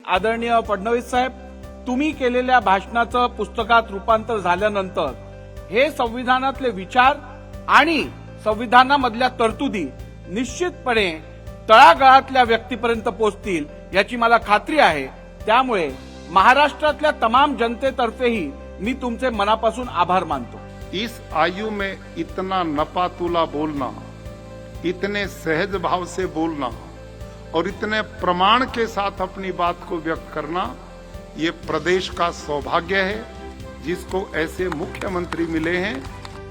आदरणीय फडणवीस साहेब, तुम्ही केलेल्या भाषणाचं पुस्तकात रूपांतर झाल्यानंतर हे संविधानातले विचार आणि संविधानामधल्या तरतुदी निश्चितपणे तळागाळातल्या व्यक्तीपर्यंत पोहोचतील याची मला खात्री आहे। त्यामुळे महाराष्ट्रातल्या तमाम जनतेतर्फेही मी तुमचे मनापासून आभार मानतो। इस आयु में इतना नपातुला बोलना, इतने सहज भाव से बोलना और इतने प्रमाण के साथ अपनी बात को व्यक्त करना, ये प्रदेश का सौभाग्य है जिसको ऐसे मुख्यमंत्री मिले हैं।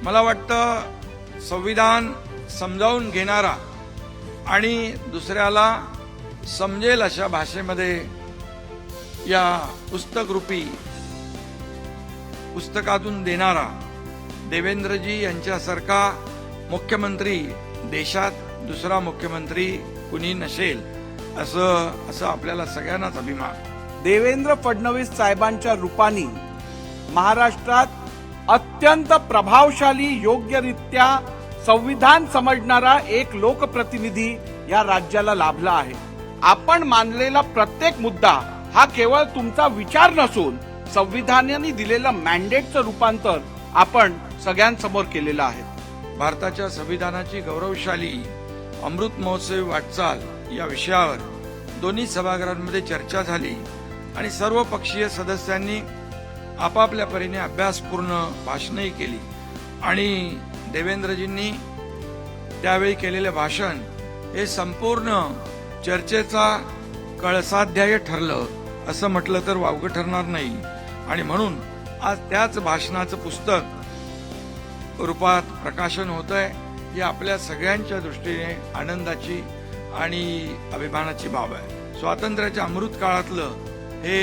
मला वाटतं संविधान समजावून घेणारा आणि दुसऱ्याला समजेल अशा भाषेमध्ये या पुस्तकातून देणारा देवेंद्रजी यांच्यासारखा मुख्यमंत्री देशात दुसरा मुख्यमंत्री कुणी नसेल असं आपल्याला सगळ्यांनाच अभिमान। देवेंद्र फडणवीस साहेबांच्या रूपाने महाराष्ट्रात अत्यंत प्रभावशाली योग्यरित्या संविधान समजणारा एक लोकप्रतिनिधी या राज्याला लाभला आहे। आपण मानलेला प्रत्येक मुद्दा हा केवळ तुमचा विचार नसून संविधानाने दिलेलं मॅन्डेटचं रूपांतर आपण सगळ्यांसमोर केलेलं आहे। भारताच्या संविधानाची गौरवशाली अमृत महोत्सवी वाटचाल या विषयावर दोन्ही सभागृहांमध्ये चर्चा झाली आणि सर्व पक्षीय सदस्यांनी आपापल्या परीने अभ्यासपूर्ण भाषणही केली आणि देवेंद्रजींनी त्यावेळी केलेले भाषण हे संपूर्ण चर्चेचा कळसाध्याय ठरलं असं म्हटलं तर वावगं ठरणार नाही आणि म्हणून आज त्याच भाषणाचं पुस्तक रूपात प्रकाशन होतंय ही आपल्या सगळ्यांच्या दृष्टीने आनंदाची आणि अभिमानाची बाब आहे। स्वातंत्र्याच्या अमृत काळातलं हे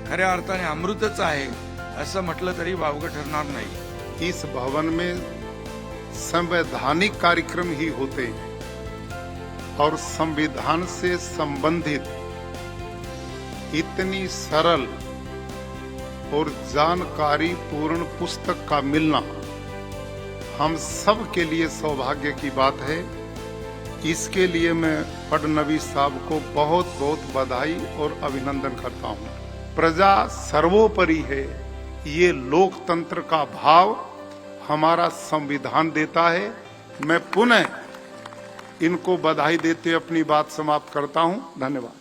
खऱ्या अर्थाने अमृतच आहे असं म्हटलं तरी वावगं ठरणार नाही। इस भवन में संवैधानिक कार्यक्रम ही होते हैं और संविधान से संबंधित इतनी सरल और जानकारी पूर्ण पुस्तक का मिलना हम सब के लिए सौभाग्य की बात है। इसके लिए मैं फडणवीस साहब को बहुत बहुत बधाई और अभिनंदन करता हूं। प्रजा सर्वोपरि है, ये लोकतंत्र का भाव हमारा संविधान देता है। मैं पुनः इनको बधाई देते अपनी बात समाप्त करता हूं। धन्यवाद।